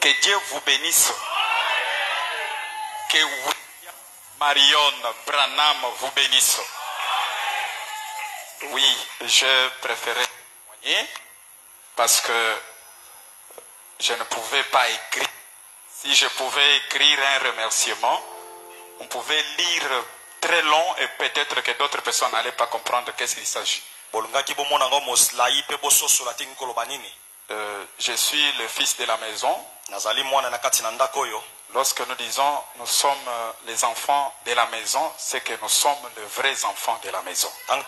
Que Dieu vous bénisse. Que Marion Branham vous bénisse. Oui, je préférais témoigner parce que je ne pouvais pas écrire. Si je pouvais écrire un remerciement, on pouvait lire très long et peut-être que d'autres personnes n'allaient pas comprendre de qu'est-ce qu'il s'agit. Je suis le fils de la maison. Lorsque nous disons nous sommes les enfants de la maison, c'est que nous sommes les vrais enfants de la maison. Nous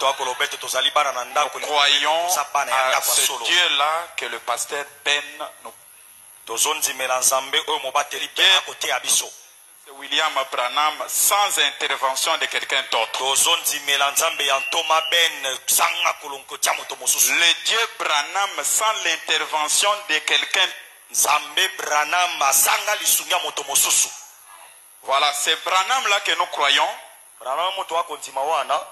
croyons à ce Dieu-là que le pasteur Ben nous. William Branham sans intervention de quelqu'un d'autre. Le Dieu Branham sans l'intervention de quelqu'un. Voilà, c'est Branham là que nous croyons.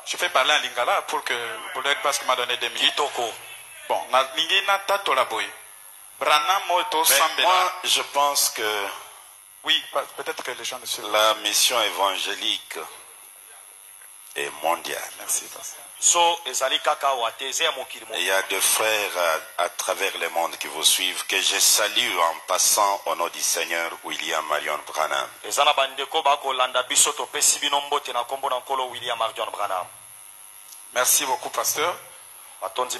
Je vais parler en lingala pour que vous l'ayez parce qu'il m'a donné des minutes. Bon, moi je pense que oui, peut-être que les gens ne suivent. La mission évangélique est mondiale. Merci, pasteur. Il y a des frères à travers le monde qui vous suivent que je salue en passant au nom du Seigneur William Marion Branham. Merci beaucoup, pasteur.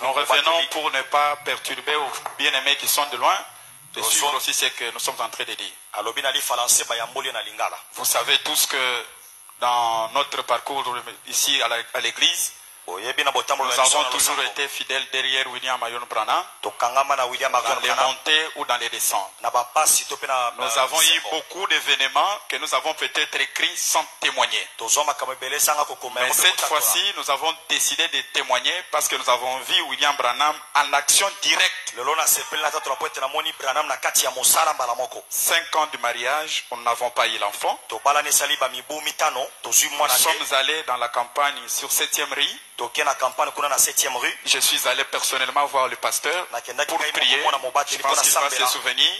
Nous revenons pour ne pas perturber aux bien-aimés qui sont de loin de suivre aussi ce que nous sommes en train de dire. Vous savez tous que dans notre parcours ici à l'église, nous avons toujours été fidèles derrière William Marion Branham, dans les montées ou dans les descentes. Nous avons eu beaucoup d'événements que nous avons peut-être écrits sans témoigner. Mais cette fois-ci, nous avons décidé de témoigner parce que nous avons vu William Branham en action directe. 5 ans de mariage, nous n'avons pas eu l'enfant. Nous sommes allés dans la campagne sur 7e rue. Je suis allé personnellement voir le pasteur pour prier. Je pense qu'il va se souvenir.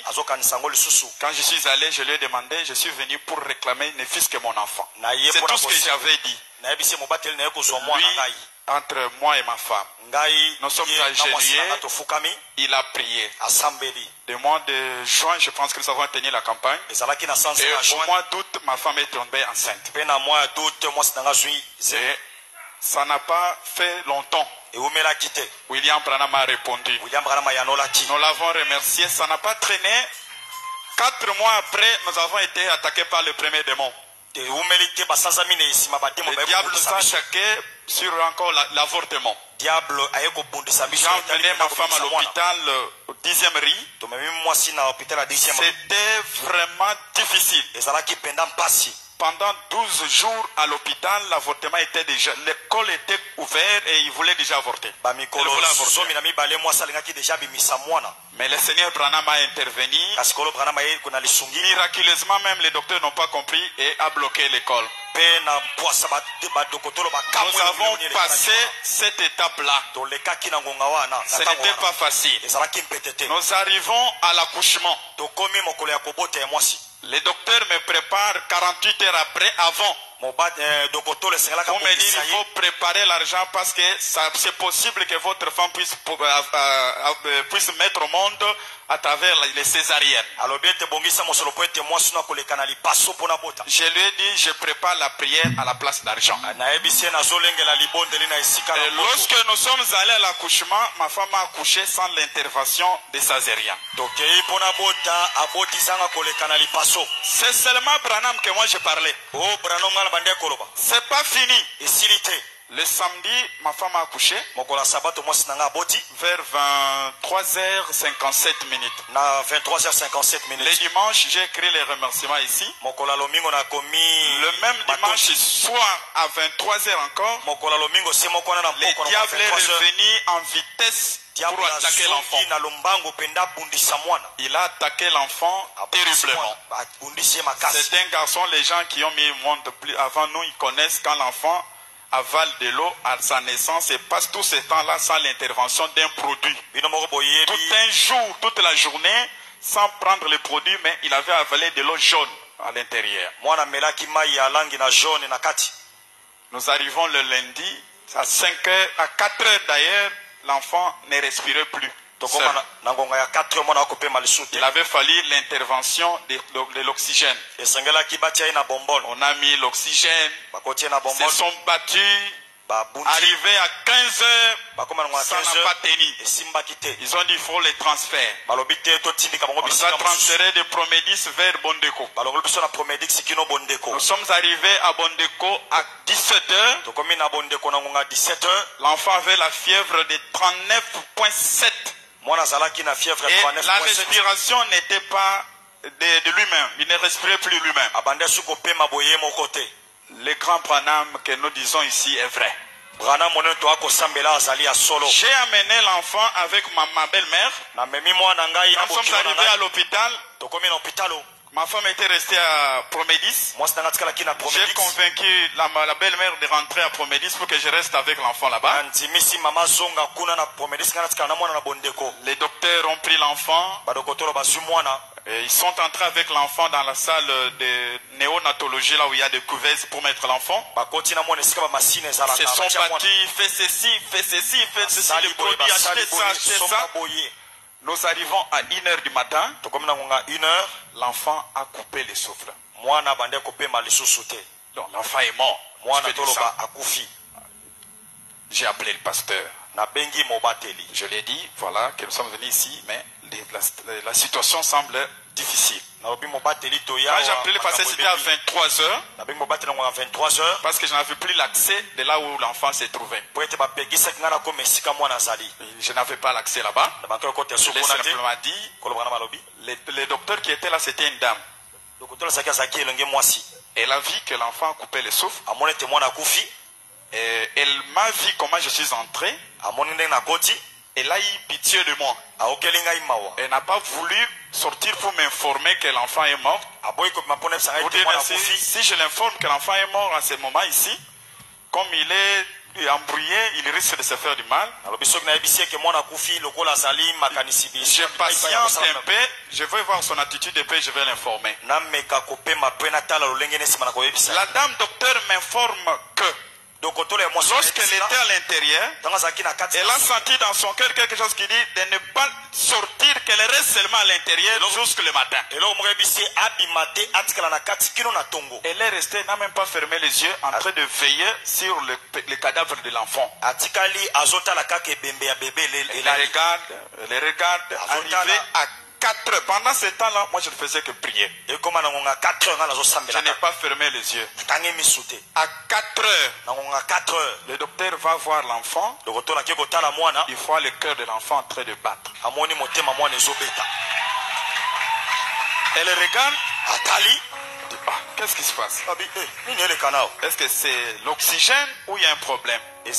Quand je suis allé, je lui ai demandé, je suis venu pour réclamer ne fût-ce que mon enfant. C'est tout ce que j'avais dit. Lui, entre moi et ma femme, nous sommes agenouillés, il a prié. Le mois de juin, je pense que nous avons tenu la campagne. Et au mois d'août, ma femme est tombée enceinte. Et ça n'a pas fait longtemps. William Branham a répondu. Nous l'avons remercié. Ça n'a pas traîné. 4 mois après, nous avons été attaqués par le premier démon. Le diable nous a attaqués sur encore l'avortement. J'ai emmené ma femme à l'hôpital au 10e rue. C'était vraiment difficile. Pendant 12 jours à l'hôpital, l'avortement était déjà, l'école était ouverte et il voulait déjà avorter. Mais le Seigneur Branham a intervenu. Miraculeusement, même les docteurs n'ont pas compris et a bloqué l'école. Nous avons passé cette étape-là. Ce n'était pas facile. Nous arrivons à l'accouchement. Les docteurs me préparent 48 heures après, avant. On me dit qu'il faut préparer l'argent parce que c'est possible que votre femme puisse mettre au monde à travers les césariennes. Je lui ai dit, je prépare la prière à la place d'argent. Lorsque nous sommes allés à l'accouchement, ma femme a accouché sans l'intervention des césariens. C'est seulement Branham que moi je parlais. C'est pas fini. Le samedi, ma femme a accouché vers 23h57 minutes. Le dimanche, j'ai écrit les remerciements ici. Le même dimanche soir à 23h encore, le diable est revenu en vitesse pour attaquer l'enfant. Il a attaqué l'enfant terriblement. C'est un garçon, les gens qui ont mis le monde avant nous, ils connaissent quand l'enfant avale de l'eau à sa naissance et passe tout ce temps-là sans l'intervention d'un produit. Tout un jour, toute la journée, sans prendre le produit, mais il avait avalé de l'eau jaune à l'intérieur. Nous arrivons le lundi, à 5 heures, à 4 heures d'ailleurs, l'enfant ne respirait plus. Il avait fallu l'intervention de l'oxygène. On a mis l'oxygène, ils se sont battus. Arrivé à 15 heures, ça n'a pas tenu. Ils ont dit qu'il faut les transférer. On a transféré de Promedis vers Bondeko. Nous sommes arrivés à Bondeko à 17 heures. L'enfant avait la fièvre de 39,7. Et la respiration n'était pas de lui-même. Il ne respirait plus lui-même. Le grand Branham que nous disons ici est vrai. J'ai amené l'enfant avec ma belle-mère. Nous sommes arrivés à l'hôpital. Ma femme était restée à Promedis. J'ai convaincu la belle-mère de rentrer à Promedis pour que je reste avec l'enfant là-bas. Les docteurs ont pris l'enfant. Et ils sont entrés avec l'enfant dans la salle de néonatologie, là où il y a des couvertes pour mettre l'enfant. Ils se sont battus, fait ceci, le produit, achetez ça. Nous arrivons à 1 heure du matin. L'enfant a coupé le souffle. Donc l'enfant est mort. J'ai appelé le pasteur. Je lui ai dit, voilà, que nous sommes venus ici, mais la situation semble difficile. Quand j'ai appelé le pasteur, c'était à 23 heures. Parce que je n'avais plus l'accès de là où l'enfant se trouvait. Je n'avais pas l'accès là-bas. Je l'ai simplement dit. Le docteur qui était là, c'était une dame. Elle a vu que l'enfant a coupé le souffle. Et elle m'a vu comment je suis entré. Elle a eu pitié de moi. Elle n'a pas voulu sortir pour m'informer que l'enfant est mort. Vous dire si je l'informe que l'enfant est mort à ce moment ici, comme il est embrouillé, il risque de se faire du mal. Je patiente un peu, je vais voir son attitude et puis je vais l'informer. La dame docteur m'informe que lorsqu'elle était à l'intérieur, elle a senti dans son cœur quelque chose qui dit de ne pas sortir, qu'elle reste seulement à l'intérieur jusqu'au matin. Elle est restée, n'a même pas fermé les yeux, en train de veiller sur le cadavre de l'enfant. Elle les regarde, arrivé à 4 heures. Pendant ce temps-là, moi je ne faisais que prier. Je n'ai pas fermé les yeux. À 4 heures, le docteur va voir l'enfant. Il voit le cœur de l'enfant en train de battre. Elle regarde. Qu'est-ce qui se passe? Est-ce que c'est l'oxygène ou il y a un problème? Elle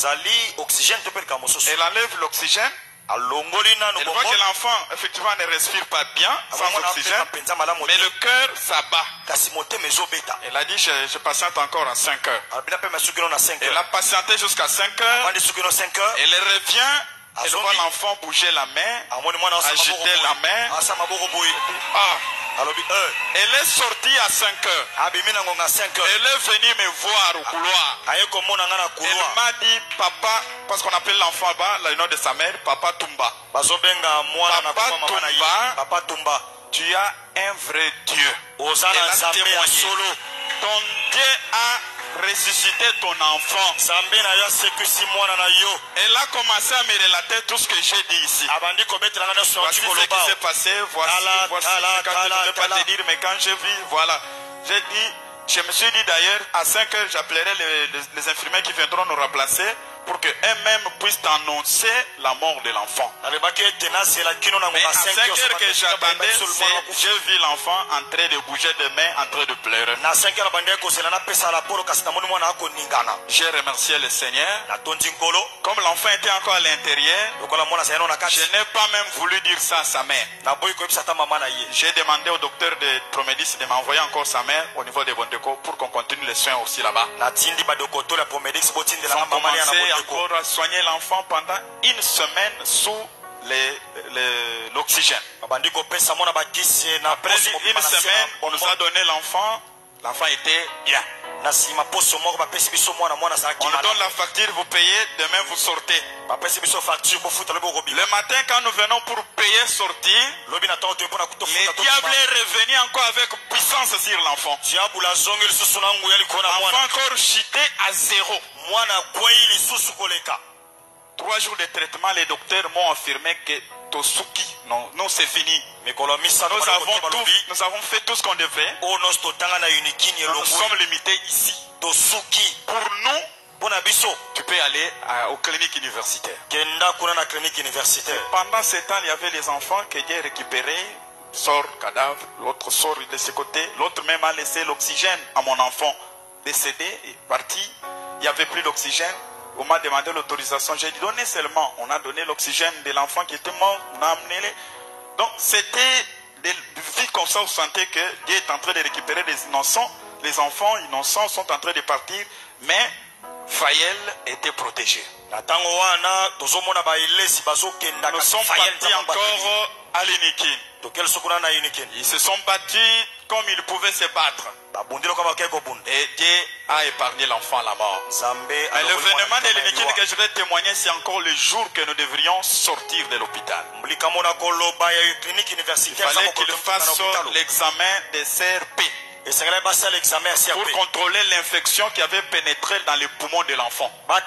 enlève l'oxygène. Elle voit que l'enfant, effectivement, ne respire pas bien sans oxygène, mais le cœur, ça bat. Elle a dit, je patiente encore à 5 heures. Elle a patienté jusqu'à 5 heures. Elle revient, elle voit l'enfant bouger la main, agiter la main. Elle est sortie à 5 heures. Elle est venue me voir au couloir. Elle m'a dit, papa, parce qu'on appelle l'enfant là-bas, le nom de sa mère, Papa Tumba. Papa Tumba, tu as un vrai Dieu. Elle a témoigné. Ton Dieu a ressuscité ton enfant. Elle a commencé à me relater tout ce que j'ai dit ici. Voici ce qui s'est passé, voici ce que je ne peux pas te dire, mais quand j'ai vu, voilà. J'ai dit, je me suis dit d'ailleurs, à 5 heures, j'appellerai les infirmiers qui viendront nous remplacer pour qu'eux-mêmes puissent annoncer la mort de l'enfant. Mais à 5 heures que j'attendais, j'ai vu l'enfant en train de bouger de mains, en train de pleurer. J'ai remercié le Seigneur. Comme l'enfant était encore à l'intérieur, je n'ai pas même voulu dire ça à sa mère. J'ai demandé au docteur de Promedis de m'envoyer encore sa mère au niveau de Bondeko pour qu'on continue les soins aussi là-bas. Ils ont commencé encore à soigner l'enfant pendant 1 semaine sous l'oxygène. Après une semaine, on nous a donné l'enfant. L'enfant était bien. On donne la facture, vous payez, demain vous sortez. Le matin, quand nous venons pour payer sortir, les diables revenaient encore avec puissance sur l'enfant. L'enfant encore chuté à 0. 3 jours de traitement, les docteurs m'ont affirmé que Tosuki, non, c'est fini. Nous avons fait tout ce qu'on devait. Nous sommes limités ici. Pour nous, tu peux aller aux cliniques universitaires. Pendant ce temps, il y avait les enfants que Dieu récupérés, sort cadavre, l'autre sort de ce côté, l'autre même a laissé l'oxygène à mon enfant. Décédé, est parti, il n'y avait plus d'oxygène. On m'a demandé l'autorisation, j'ai dit donnez seulement. On a donné l'oxygène de l'enfant qui était mort, on a amené les... Donc c'était des vies comme ça, vous sentez que Dieu est en train de récupérer des innocents. Les enfants innocents sont en train de partir, mais Faël était protégé. Nous sommes partis encore à l'Unikin. Ils se sont battus comme ils pouvaient se battre. Et Dieu a épargné l'enfant à la mort. Mais l'événement de l'Unikin que je vais témoigner, c'est encore le jour que nous devrions sortir de l'hôpital. Il fallait qu'il fasse l'examen des CRP. Pour contrôler l'infection qui avait pénétré dans les poumons de l'enfant. Le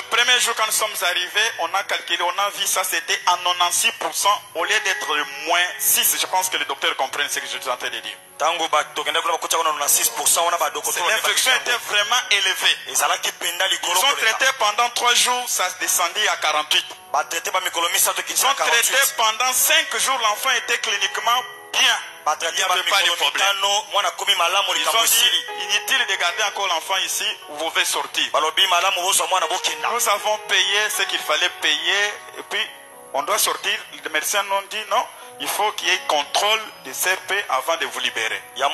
premier jour quand nous sommes arrivés, on a calculé, on a vu ça, c'était à 96% au lieu d'être moins 6. Je pense que les docteurs comprennent ce que je suis en train de dire. L'infection était vraiment élevée. Ils ont traité pendant 3 jours, ça descendit à 48. Ils ont traité pendant 5 jours, l'enfant était cliniquement bien. Il n'y avait pas de problème. Ils ont dit, inutile de garder encore l'enfant ici, vous pouvez sortir. Nous avons payé ce qu'il fallait payer, et puis on doit sortir. Les médecins nous ont dit non, il faut qu'il y ait contrôle des CRP avant de vous libérer. Nous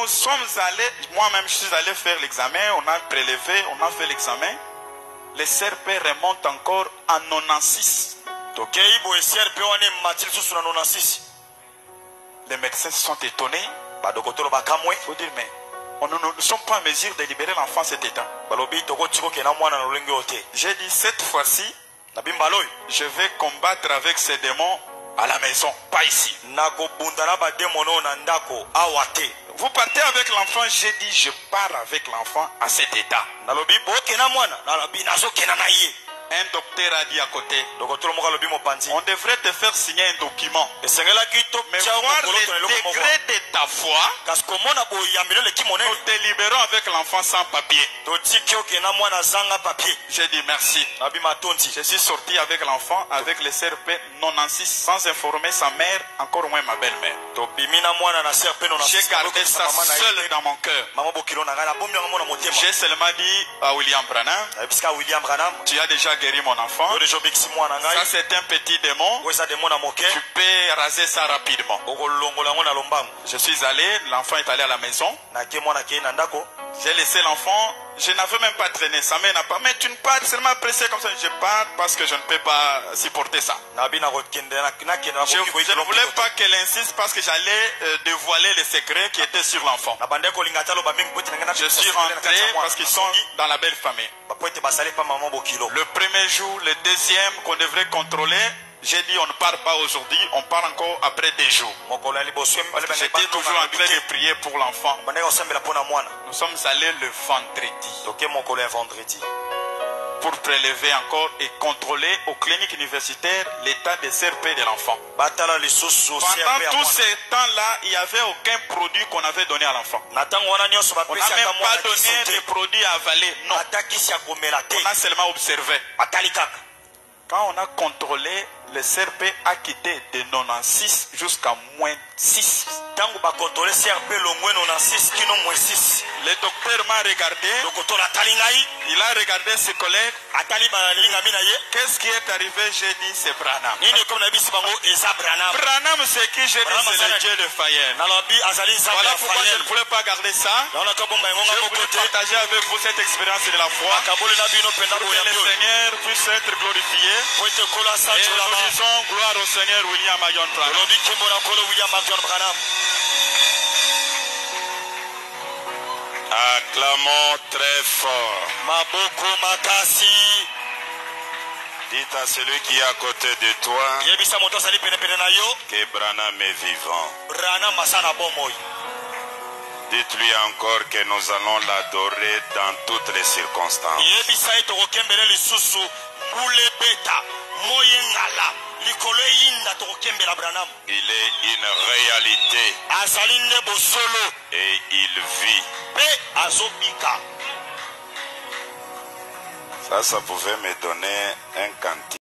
sommes allés, moi-même je suis allé faire l'examen, on a prélevé, on a fait l'examen. Les CRP remontent encore à 96. Les médecins se sont étonnés. Il faut dire, mais nous ne sommes pas en mesure de libérer l'enfant à cet état. J'ai dit, cette fois-ci, je vais combattre avec ces démons à la maison, pas ici. Vous partez avec l'enfant, j'ai dit, je pars avec l'enfant à cet état. Un docteur a dit à côté, on devrait te faire signer un document. Mais voir le degré de ta foi, nous te libérons avec l'enfant sans papier. J'ai dit merci. Je suis sorti avec l'enfant, avec les CRP 96, sans informer sa mère, encore moins ma belle-mère. J'ai gardé ça seul dans mon cœur. J'ai seulement dit à William Branham, tu as déjà guéri mon enfant. Ça c'est un petit démon. Tu peux raser ça rapidement. Je suis allé, l'enfant est allé à la maison. J'ai laissé l'enfant, je n'avais même pas traîné, sa mère n'a pas. Mais tu ne pars seulement pressé comme ça. Je pars parce que je ne peux pas supporter ça. Je ne voulais pas qu'elle insiste parce que j'allais dévoiler les secrets qui étaient sur l'enfant. Je suis rentré parce qu'ils sont dans la belle famille. Le premier jour, le deuxième qu'on devrait contrôler, j'ai dit on ne part pas aujourd'hui, on part encore après des jours. J'étais toujours en train de prier pour l'enfant. Nous sommes allés le vendredi pour prélever encore et contrôler aux cliniques universitaires l'état des CRP de l'enfant. Pendant tout ce temps-là, il n'y avait aucun produit qu'on avait donné à l'enfant. On n'a même pas donné de produits à avaler, non. On a seulement observé. Quand on a contrôlé, le CRP a quitté de 96 jusqu'à moins 6 tango ba contrôler CRP longweno na 6 kino moins 6. Le docteur m'a regardé. Il a regardé ses collègues. Qu'est-ce qui est arrivé? J'ai dit c'est Branham. Branham c'est qui? J'ai dit c'est le Dieu de Fayenne. Voilà pourquoi je ne voulais pas garder ça. Je voulais partager avec vous cette expérience de la foi. Pour que le Seigneur puisse être glorifié. Et nous disons gloire au Seigneur William Marion Branham. Acclamons très fort. Dites à celui qui est à côté de toi que Branham est vivant. Dites-lui encore que nous allons l'adorer dans toutes les circonstances. Il est une réalité et il vit. Ça pouvait me donner un cantique.